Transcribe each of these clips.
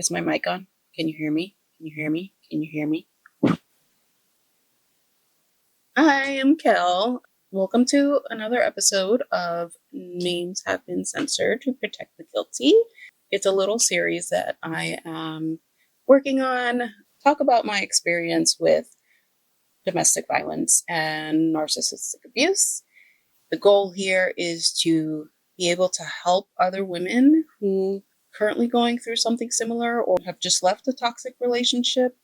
Is my mic on? Can you hear me? Can you hear me? Can you hear me? I am Kel. Welcome to another episode of Names Have Been Censored to Protect the Guilty. It's a little series that I am working on. Talk about my experience with domestic violence and narcissistic abuse. The goal here is to be able to help other women who currently going through something similar or have just left a toxic relationship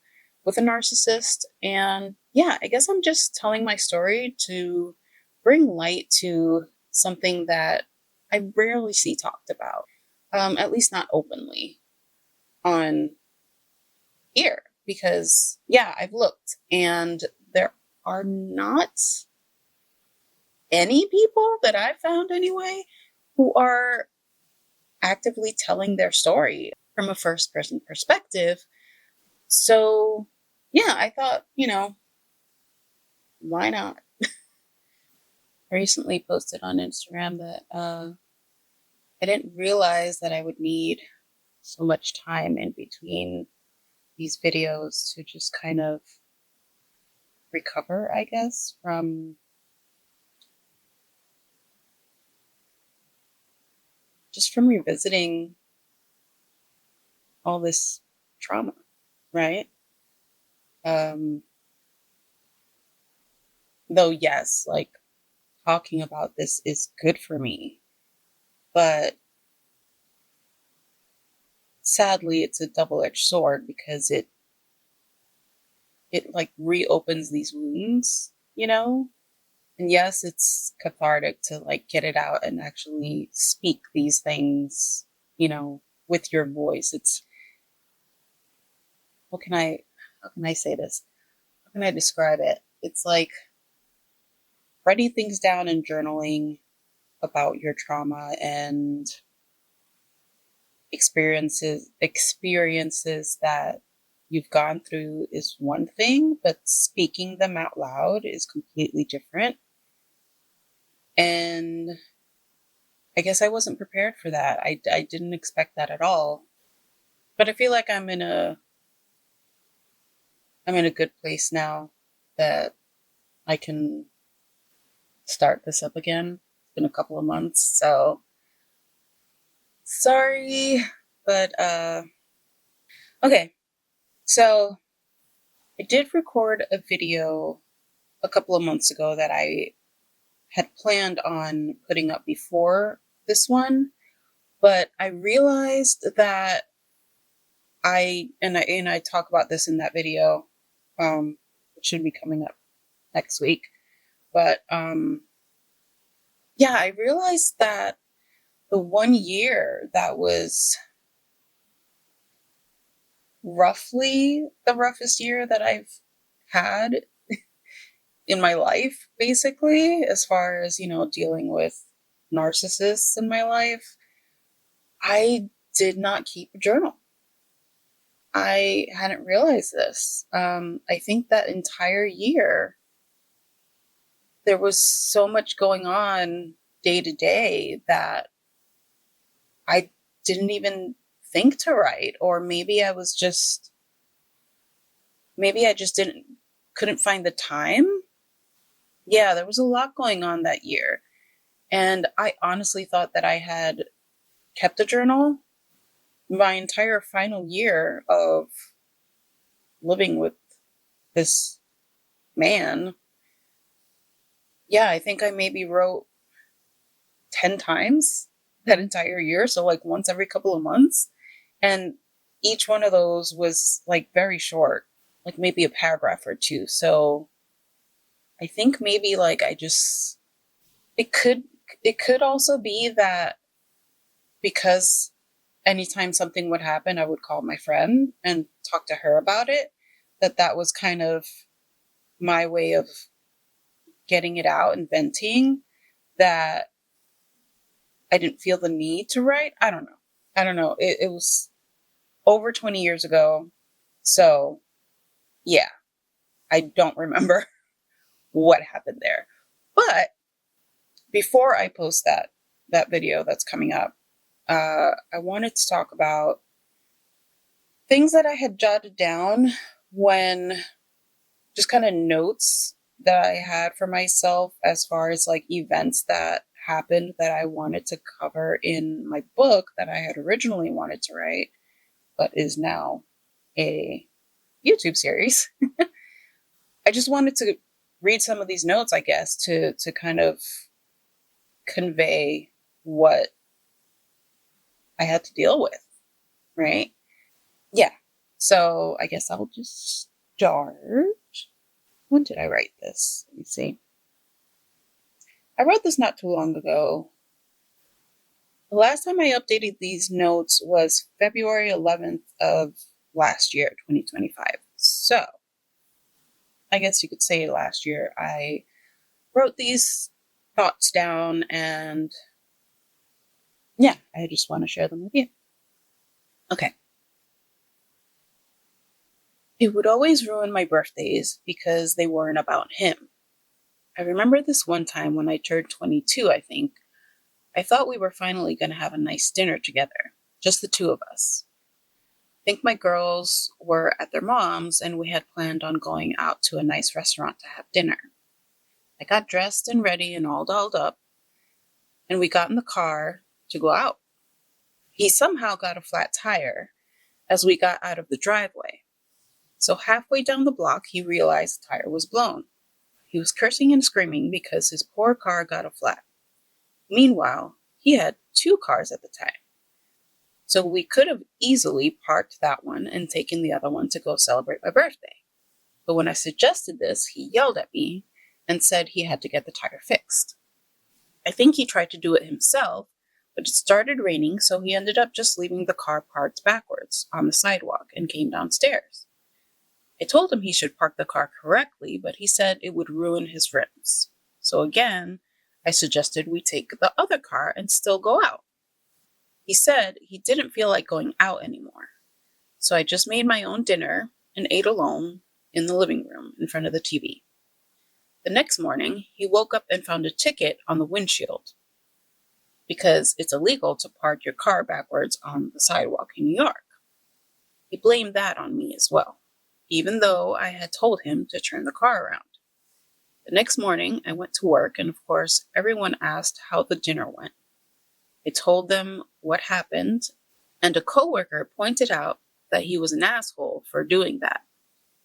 with a narcissist. And yeah, I guess I'm just telling my story to bring light to something that I rarely see talked about, at least not openly on here. Because yeah, I've looked and there are not any people that I've found anyway who are actively telling their story from a first person perspective. So yeah, I thought, why not? I recently posted on Instagram that I didn't realize that I would need so much time in between these videos to just kind of recover, I guess, from revisiting all this trauma, right? Though yes, like talking about this is good for me, but sadly it's a double-edged sword because it like reopens these wounds, and yes, it's cathartic to like get it out and actually speak these things, with your voice. It's how can I say this? How can I describe it? It's like writing things down and journaling about your trauma and experiences that you've gone through is one thing, but speaking them out loud is completely different. And I guess I wasn't prepared for that. I didn't expect that at all. But I feel like I'm in a good place now that I can start this up again. It's been a couple of months, so sorry, but okay. So I did record a video a couple of months ago that I had planned on putting up before this one, but I realized that I talk about this in that video, which should be coming up next week. But yeah, I realized that the 1 year that was roughly the roughest year that I've had in my life, basically, as far as, dealing with narcissists in my life, I did not keep a journal. I hadn't realized this. I think that entire year, there was so much going on day to day that I didn't even think to write, or maybe I just couldn't find the time. Yeah, there was a lot going on that year. And I honestly thought that I had kept a journal my entire final year of living with this man. Yeah, I think I maybe wrote 10 times that entire year. So like once every couple of months. And each one of those was like very short, like maybe a paragraph or two. So I think maybe like it could also be that because anytime something would happen, I would call my friend and talk to her about it, that was kind of my way of getting it out and venting, that I didn't feel the need to write. I don't know. It was over 20 years ago. So yeah, I don't remember what happened there. But before I post that video that's coming up, I wanted to talk about things that I had jotted down when just kind of notes that I had for myself as far as like events that happened that I wanted to cover in my book that I had originally wanted to write, but is now a YouTube series. I just wanted to read some of these notes, I guess, to kind of convey what I had to deal with, right? Yeah. So I guess I'll just start. When did I write this? Let me see. I wrote this not too long ago. The last time I updated these notes was February 11th of last year, 2025. So I guess you could say last year I wrote these thoughts down, and yeah, I just want to share them with you. Okay. It would always ruin my birthdays because they weren't about him. I remember this one time when I turned 22, I think. I thought we were finally going to have a nice dinner together, just the two of us. I think my girls were at their mom's and we had planned on going out to a nice restaurant to have dinner. I got dressed and ready and all dolled up, and we got in the car to go out. He somehow got a flat tire as we got out of the driveway. So halfway down the block, he realized the tire was blown. He was cursing and screaming because his poor car got a flat. Meanwhile, he had two cars at the time. So we could have easily parked that one and taken the other one to go celebrate my birthday. But when I suggested this, he yelled at me and said he had to get the tire fixed. I think he tried to do it himself, but it started raining, so he ended up just leaving the car parked backwards on the sidewalk and came downstairs. I told him he should park the car correctly, but he said it would ruin his rims. So again, I suggested we take the other car and still go out. He said he didn't feel like going out anymore. So I just made my own dinner and ate alone in the living room in front of the TV. The next morning, he woke up and found a ticket on the windshield because it's illegal to park your car backwards on the sidewalk in New York. He blamed that on me as well, even though I had told him to turn the car around. The next morning, I went to work, and of course, everyone asked how the dinner went. I told them what happened, and a coworker pointed out that he was an asshole for doing that.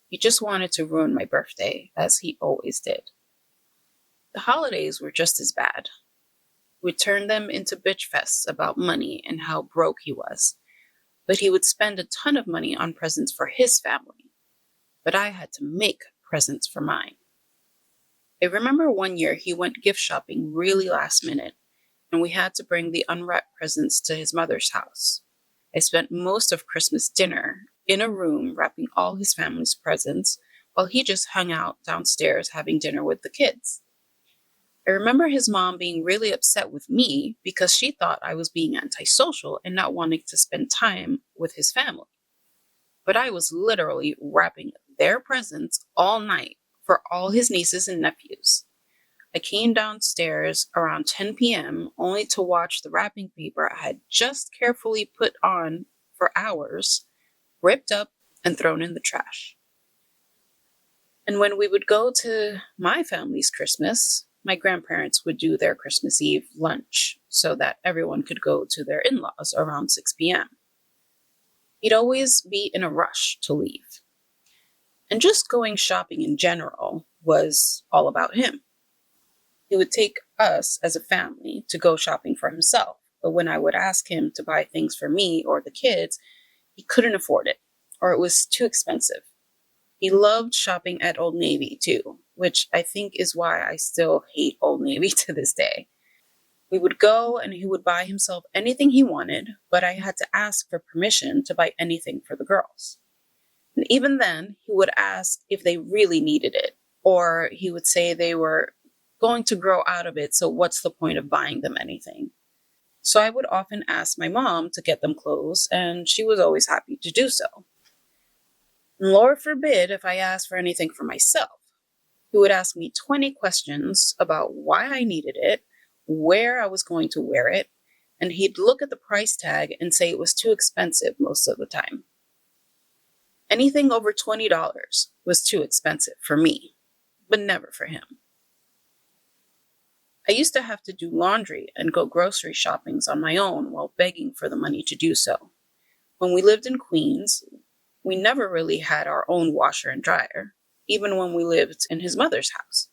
He just wanted to ruin my birthday, as he always did. The holidays were just as bad. We turned them into bitch fests about money and how broke he was, but he would spend a ton of money on presents for his family. But I had to make presents for mine. I remember one year he went gift shopping really last minute, and we had to bring the unwrapped presents to his mother's house. I spent most of Christmas dinner in a room wrapping all his family's presents while he just hung out downstairs having dinner with the kids. I remember his mom being really upset with me because she thought I was being antisocial and not wanting to spend time with his family. But I was literally wrapping their presents all night for all his nieces and nephews. I came downstairs around 10 p.m. only to watch the wrapping paper I had just carefully put on for hours ripped up and thrown in the trash. And when we would go to my family's Christmas, my grandparents would do their Christmas Eve lunch so that everyone could go to their in-laws around 6 p.m. He'd always be in a rush to leave. And just going shopping in general was all about him. He would take us as a family to go shopping for himself, but when I would ask him to buy things for me or the kids, he couldn't afford it, or it was too expensive. He loved shopping at Old Navy too, which I think is why I still hate Old Navy to this day. We would go and he would buy himself anything he wanted, but I had to ask for permission to buy anything for the girls. And even then, he would ask if they really needed it, or he would say they were going to grow out of it, so what's the point of buying them anything? So I would often ask my mom to get them clothes, and she was always happy to do so. Lord forbid if I asked for anything for myself. He would ask me 20 questions about why I needed it, where I was going to wear it, and he'd look at the price tag and say it was too expensive most of the time. Anything over $20 was too expensive for me, but never for him. I used to have to do laundry and go grocery shoppings on my own while begging for the money to do so. When we lived in Queens, we never really had our own washer and dryer, even when we lived in his mother's house.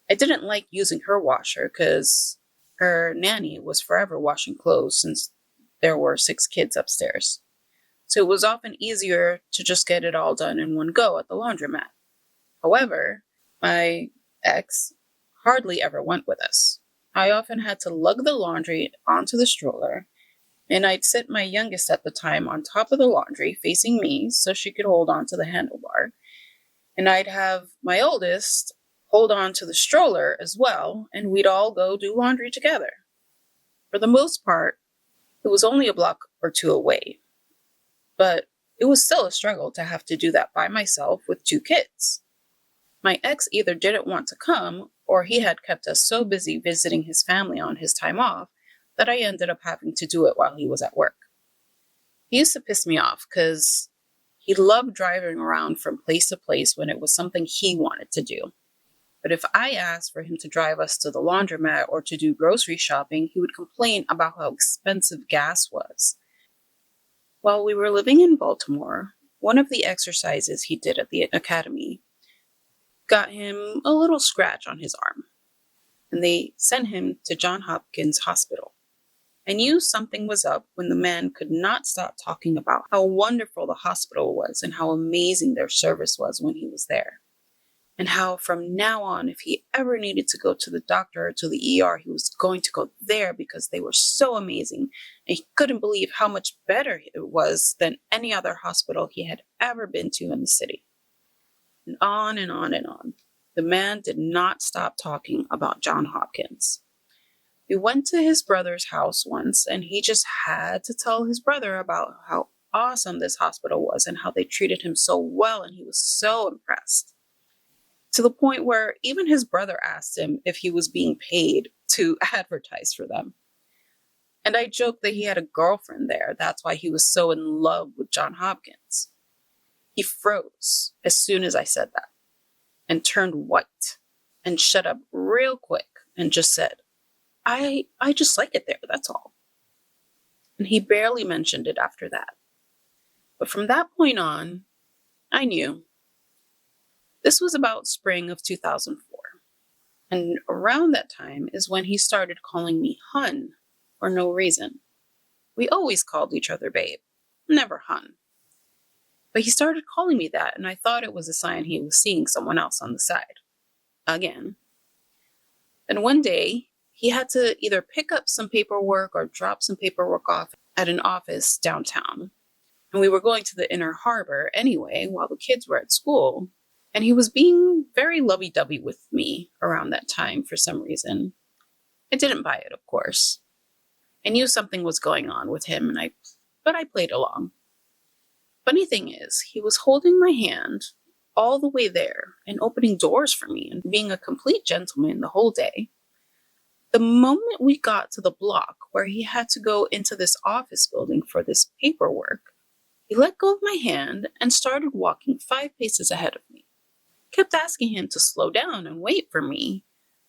I didn't like using her washer because her nanny was forever washing clothes since there were 6 kids upstairs. So it was often easier to just get it all done in one go at the laundromat. However, my ex hardly ever went with us. I often had to lug the laundry onto the stroller, and I'd sit my youngest at the time on top of the laundry facing me so she could hold on to the handlebar, and I'd have my oldest hold on to the stroller as well, and we'd all go do laundry together. For the most part, it was only a block or 2 away, but it was still a struggle to have to do that by myself with 2 kids. My ex either didn't want to come, or he had kept us so busy visiting his family on his time off that I ended up having to do it while he was at work. He used to piss me off because he loved driving around from place to place when it was something he wanted to do. But if I asked for him to drive us to the laundromat or to do grocery shopping, he would complain about how expensive gas was. While we were living in Baltimore, one of the exercises he did at the academy got him a little scratch on his arm, and they sent him to Johns Hopkins Hospital. I knew something was up when the man could not stop talking about how wonderful the hospital was and how amazing their service was when he was there. And how from now on, if he ever needed to go to the doctor or to the ER, he was going to go there because they were so amazing. And he couldn't believe how much better it was than any other hospital he had ever been to in the city. And on and on and on. The man did not stop talking about Johns Hopkins. We went to his brother's house once, and he just had to tell his brother about how awesome this hospital was and how they treated him so well, and he was so impressed. To the point where even his brother asked him if he was being paid to advertise for them. And I joked that he had a girlfriend there. That's why he was so in love with Johns Hopkins. He froze as soon as I said that and turned white and shut up real quick and just said, I just like it there, that's all. And he barely mentioned it after that. But from that point on, I knew. This was about spring of 2004. And around that time is when he started calling me hun for no reason. We always called each other babe, never hun. But he started calling me that, and I thought it was a sign he was seeing someone else on the side. Again. And one day, he had to either pick up some paperwork or drop some paperwork off at an office downtown. And we were going to the Inner Harbor anyway, while the kids were at school. And he was being very lovey-dovey with me around that time for some reason. I didn't buy it, of course. I knew something was going on with him, but I played along. Funny thing is, he was holding my hand all the way there and opening doors for me and being a complete gentleman the whole day. The moment we got to the block where he had to go into this office building for this paperwork, he let go of my hand and started walking 5 paces ahead of me. Kept asking him to slow down and wait for me,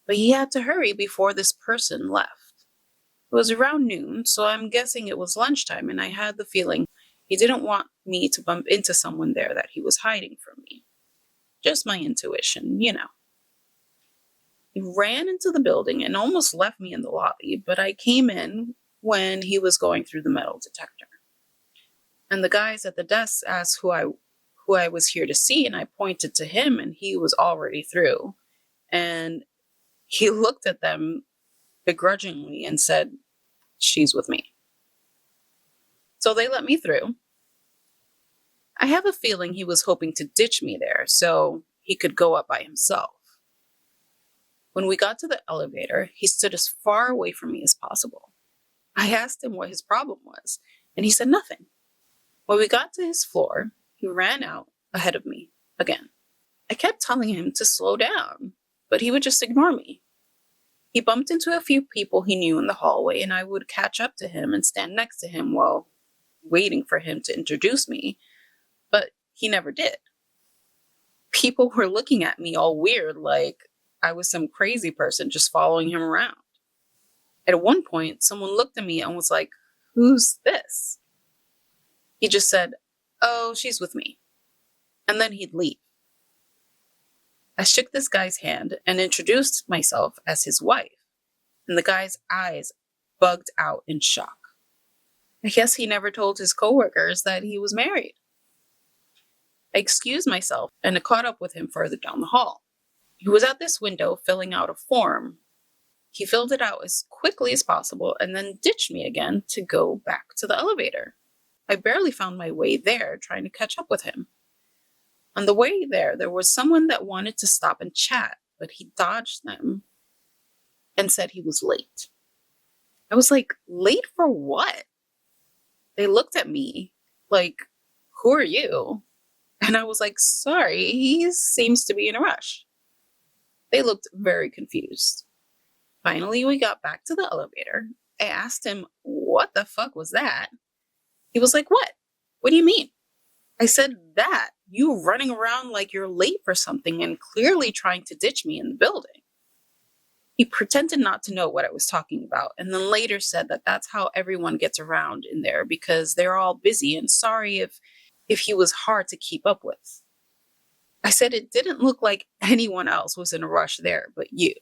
but he had to hurry before this person left. It was around noon, so I'm guessing it was lunchtime, and I had the feeling he didn't want me to bump into someone there that he was hiding from me. Just my intuition, you know. He ran into the building and almost left me in the lobby, but I came in when he was going through the metal detector. And the guys at the desk asked who I was here to see, and I pointed to him, and he was already through. And he looked at them begrudgingly and said, "She's with me." So they let me through. I have a feeling he was hoping to ditch me there so he could go up by himself. When we got to the elevator, he stood as far away from me as possible. I asked him what his problem was, and he said nothing. When we got to his floor, he ran out ahead of me again. I kept telling him to slow down, but he would just ignore me. He bumped into a few people he knew in the hallway, and I would catch up to him and stand next to him while waiting for him to introduce me. he never did. People were looking at me all weird, like I was some crazy person just following him around. At one point, someone looked at me and was like, "Who's this?" He just said, "Oh, she's with me." And then he'd leave. I shook this guy's hand and introduced myself as his wife, and the guy's eyes bugged out in shock. I guess he never told his coworkers that he was married. I excused myself and caught up with him further down the hall. He was at this window filling out a form. He filled it out as quickly as possible and then ditched me again to go back to the elevator. I barely found my way there trying to catch up with him. On the way there was someone that wanted to stop and chat, but he dodged them and said he was late. I was like, late for what? They looked at me like, who are you? And I was like, sorry, he seems to be in a rush. They looked very confused. Finally, we got back to the elevator. I asked him, what the fuck was that? He was like, what? What do you mean? I said, that. You running around like you're late for something and clearly trying to ditch me in the building. He pretended not to know what I was talking about, and then later said that that's how everyone gets around in there because they're all busy and sorry if he was hard to keep up with. I said it didn't look like anyone else was in a rush there but you.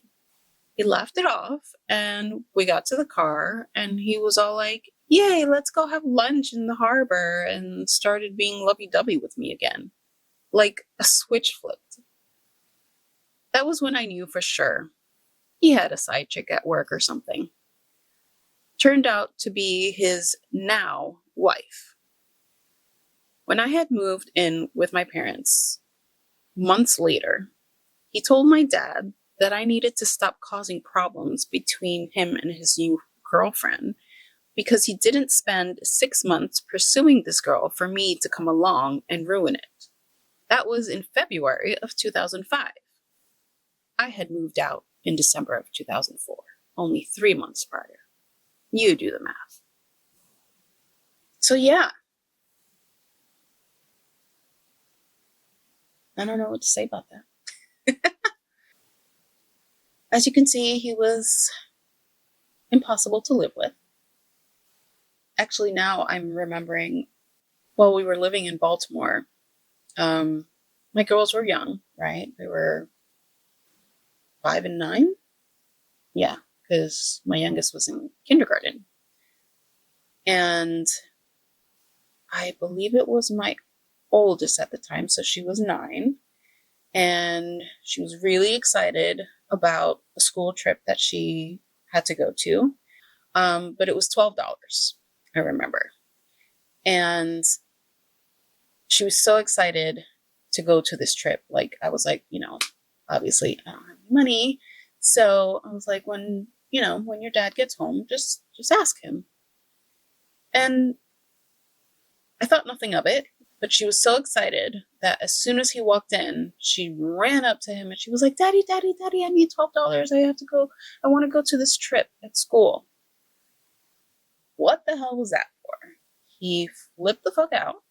He laughed it off, and we got to the car, and he was all like, yay, let's go have lunch in the harbor, and started being lovey-dovey with me again. Like a switch flipped. That was when I knew for sure he had a side chick at work or something. Turned out to be his now wife. When I had moved in with my parents, months later, he told my dad that I needed to stop causing problems between him and his new girlfriend because he didn't spend 6 months pursuing this girl for me to come along and ruin it. That was in February of 2005. I had moved out in December of 2004, only 3 months prior. You do the math. So yeah. I don't know what to say about that. As you can see, he was impossible to live with. Actually, now I'm remembering, while we were living in Baltimore, my girls were young, right? They were 5 and 9. Yeah, because my youngest was in kindergarten. And I believe it was my oldest at the time, so she was 9. And she was really excited about a school trip that she had to go to. But it was $12, I remember. And she was so excited to go to this trip. Like, I was like, obviously I don't have money. So I was like, when your dad gets home, just ask him. And I thought nothing of it, but she was so excited that as soon as he walked in, she ran up to him and she was like, Daddy, Daddy, Daddy, I need $12. I have to go. I want to go to this trip at school. What the hell was that for? He flipped the fuck out.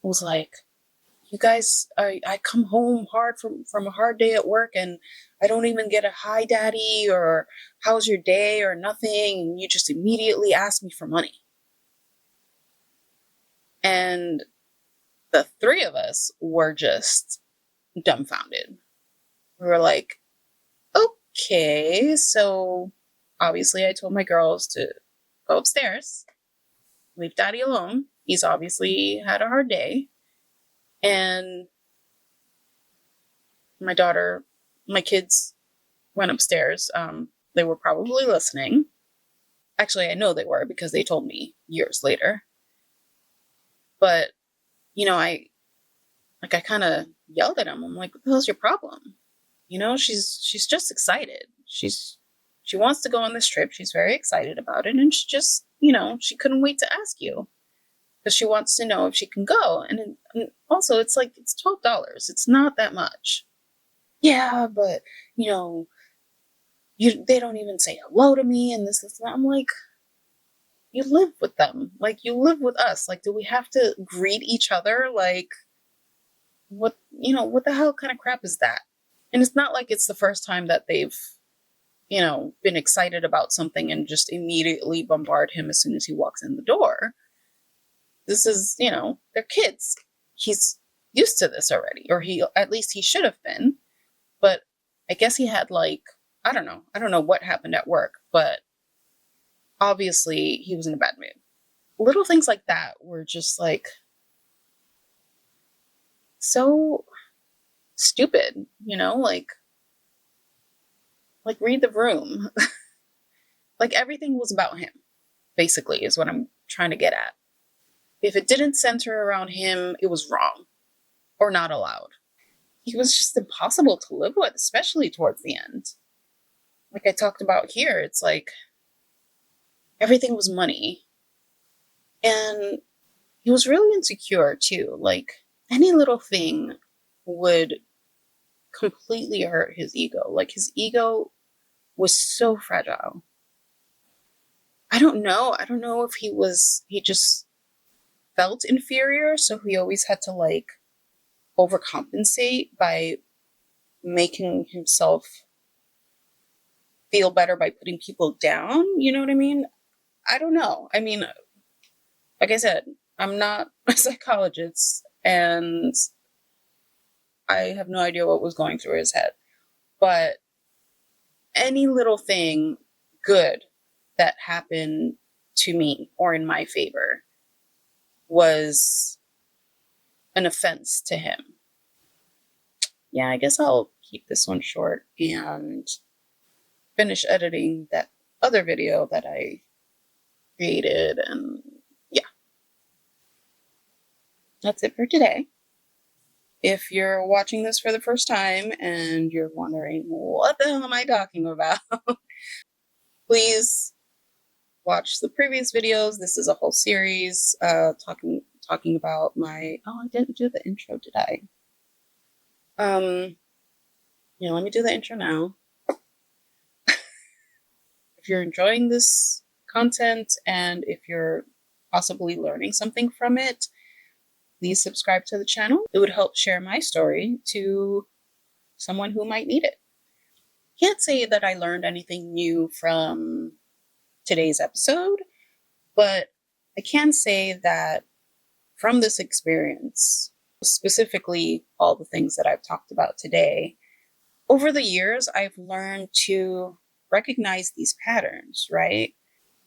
Was like, you guys, I come home hard from a hard day at work and I don't even get a hi daddy or how's your day or nothing. And you just immediately ask me for money. And the 3 of us were just dumbfounded. We were like, okay, so obviously I told my girls to go upstairs, leave Daddy alone. He's obviously had a hard day. And my kids went upstairs. They were probably listening. Actually, I know they were because they told me years later. But, I kind of yelled at him. I'm like, what the hell's your problem? She's just excited. She wants to go on this trip. She's very excited about it. And she just, she couldn't wait to ask you. Because she wants to know if she can go. And also, it's like, it's $12. It's not that much. Yeah, but, they don't even say hello to me and this and that. I'm like, you live with them. Like, you live with us. Like, do we have to greet each other? Like, what, what the hell kind of crap is that? And it's not like it's the first time that they've, been excited about something and just immediately bombard him as soon as he walks in the door. This is, they're kids. He's used to this already, or at least he should have been. But I guess he had I don't know what happened at work, but obviously he was in a bad mood. Little things like that were just so stupid, like read the room. Like, everything was about him, basically, is what I'm trying to get at. If it didn't center around him, it was wrong or not allowed. He was just impossible to live with, especially towards the end. Like I talked about here, it's like everything was money. And he was really insecure too. Like, any little thing would completely hurt his ego. Like, his ego was so fragile. I don't know if he just felt inferior, so he always had to overcompensate by making himself feel better by putting people down. You know what I mean? I don't know. I mean, like I said, I'm not a psychologist, and I have no idea what was going through his head. But any little thing good that happened to me or in my favor was an offense to him. Yeah, I guess I'll keep this one short and finish editing that other video that I created. And yeah, that's it for today. If you're watching this for the first time and you're wondering, what the hell am I talking about? Please watch the previous videos. This is a whole series talking about my... Oh, I didn't do the intro, did I? Let me do the intro now. If you're enjoying this content and if you're possibly learning something from it, please subscribe to the channel. It would help share my story to someone who might need it. Can't say that I learned anything new from today's episode, but I can say that from this experience, specifically all the things that I've talked about today, over the years, I've learned to recognize these patterns, right?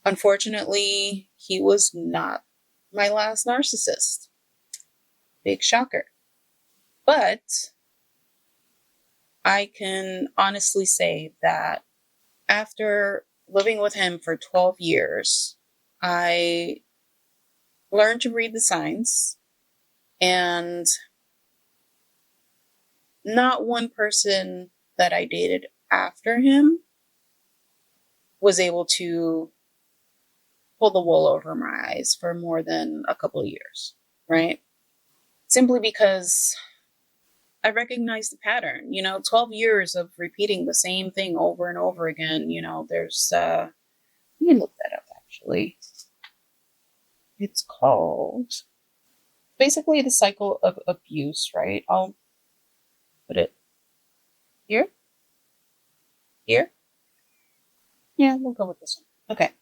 Unfortunately, he was not my last narcissist. Big shocker. But I can honestly say that after living with him for 12 years, I learned to read the signs, and not one person that I dated after him was able to pull the wool over my eyes for more than a couple of years, right? Simply because I recognized the pattern. 12 years of repeating the same thing over and over again. There's, you can look that up actually. It's called, basically, the cycle of abuse, right? I'll put it here. Here? Yeah, we'll go with this one. Okay.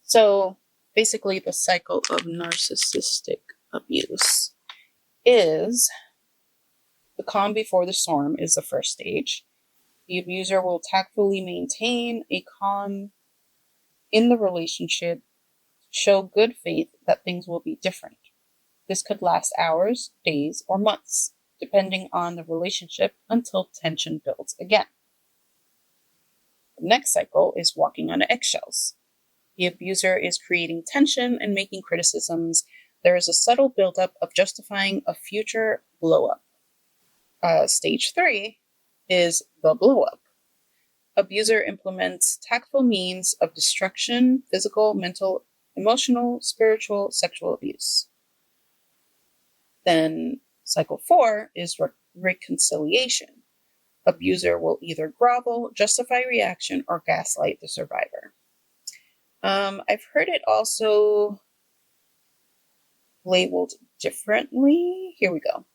So basically, the cycle of narcissistic abuse is the calm before the storm is the first stage. The abuser will tactfully maintain a calm in the relationship, show good faith that things will be different. This could last hours, days, or months, depending on the relationship, until tension builds again. The next cycle is walking on eggshells. The abuser is creating tension and making criticisms. There is a subtle buildup of justifying a future blow-up. Stage 3 is the blow-up. Abuser implements tactful means of destruction, physical, mental, emotional, spiritual, sexual abuse. Then cycle 4 is reconciliation. Abuser will either grovel, justify reaction, or gaslight the survivor. I've heard it also labeled differently. Here we go.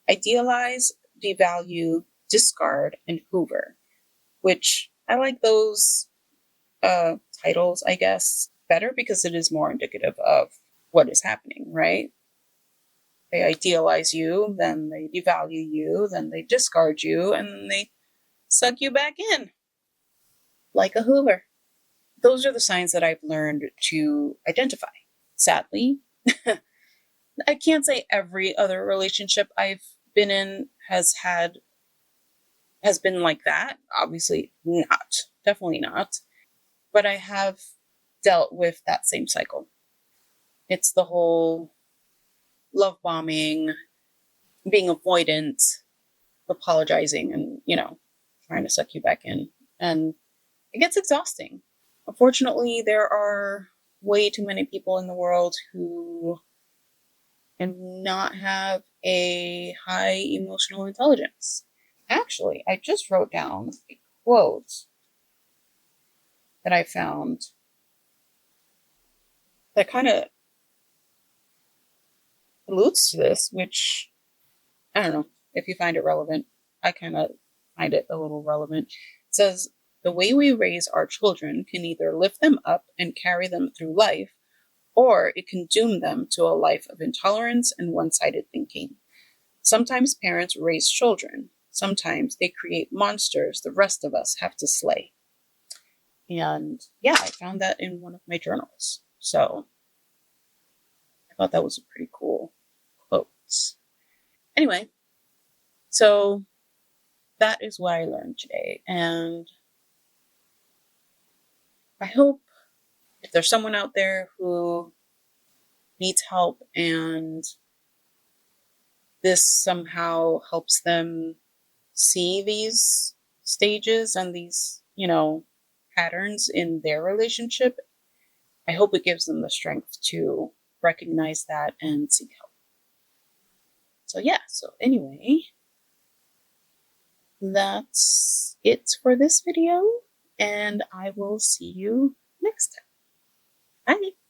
Idealize, devalue, discard, and hoover, which I like those titles, I guess, better because it is more indicative of what is happening, right? They idealize you, then they devalue you, then they discard you, and then they suck you back in like a hoover. Those are the signs that I've learned to identify. Sadly, I can't say every other relationship I've been in has been like that. Obviously not. Definitely not. But I have dealt with that same cycle. It's the whole love bombing, being avoidant, apologizing, and, trying to suck you back in. And it gets exhausting. Unfortunately, there are way too many people in the world who do not have a high emotional intelligence. Actually, I just wrote down a quote that I found that kind of alludes to this, which I don't know if you find it relevant. I kind of find it a little relevant. It says, the way we raise our children can either lift them up and carry them through life, or it can doom them to a life of intolerance and one-sided thinking. Sometimes parents raise children. Sometimes they create monsters the rest of us have to slay. And yeah, I found that in one of my journals. So I thought that was a pretty cool quote. Anyway, so that is what I learned today. And I hope if there's someone out there who needs help and this somehow helps them see these stages and these, patterns in their relationship, I hope it gives them the strength to recognize that and seek help. So anyway, that's it for this video, and I will see you next time. Bye.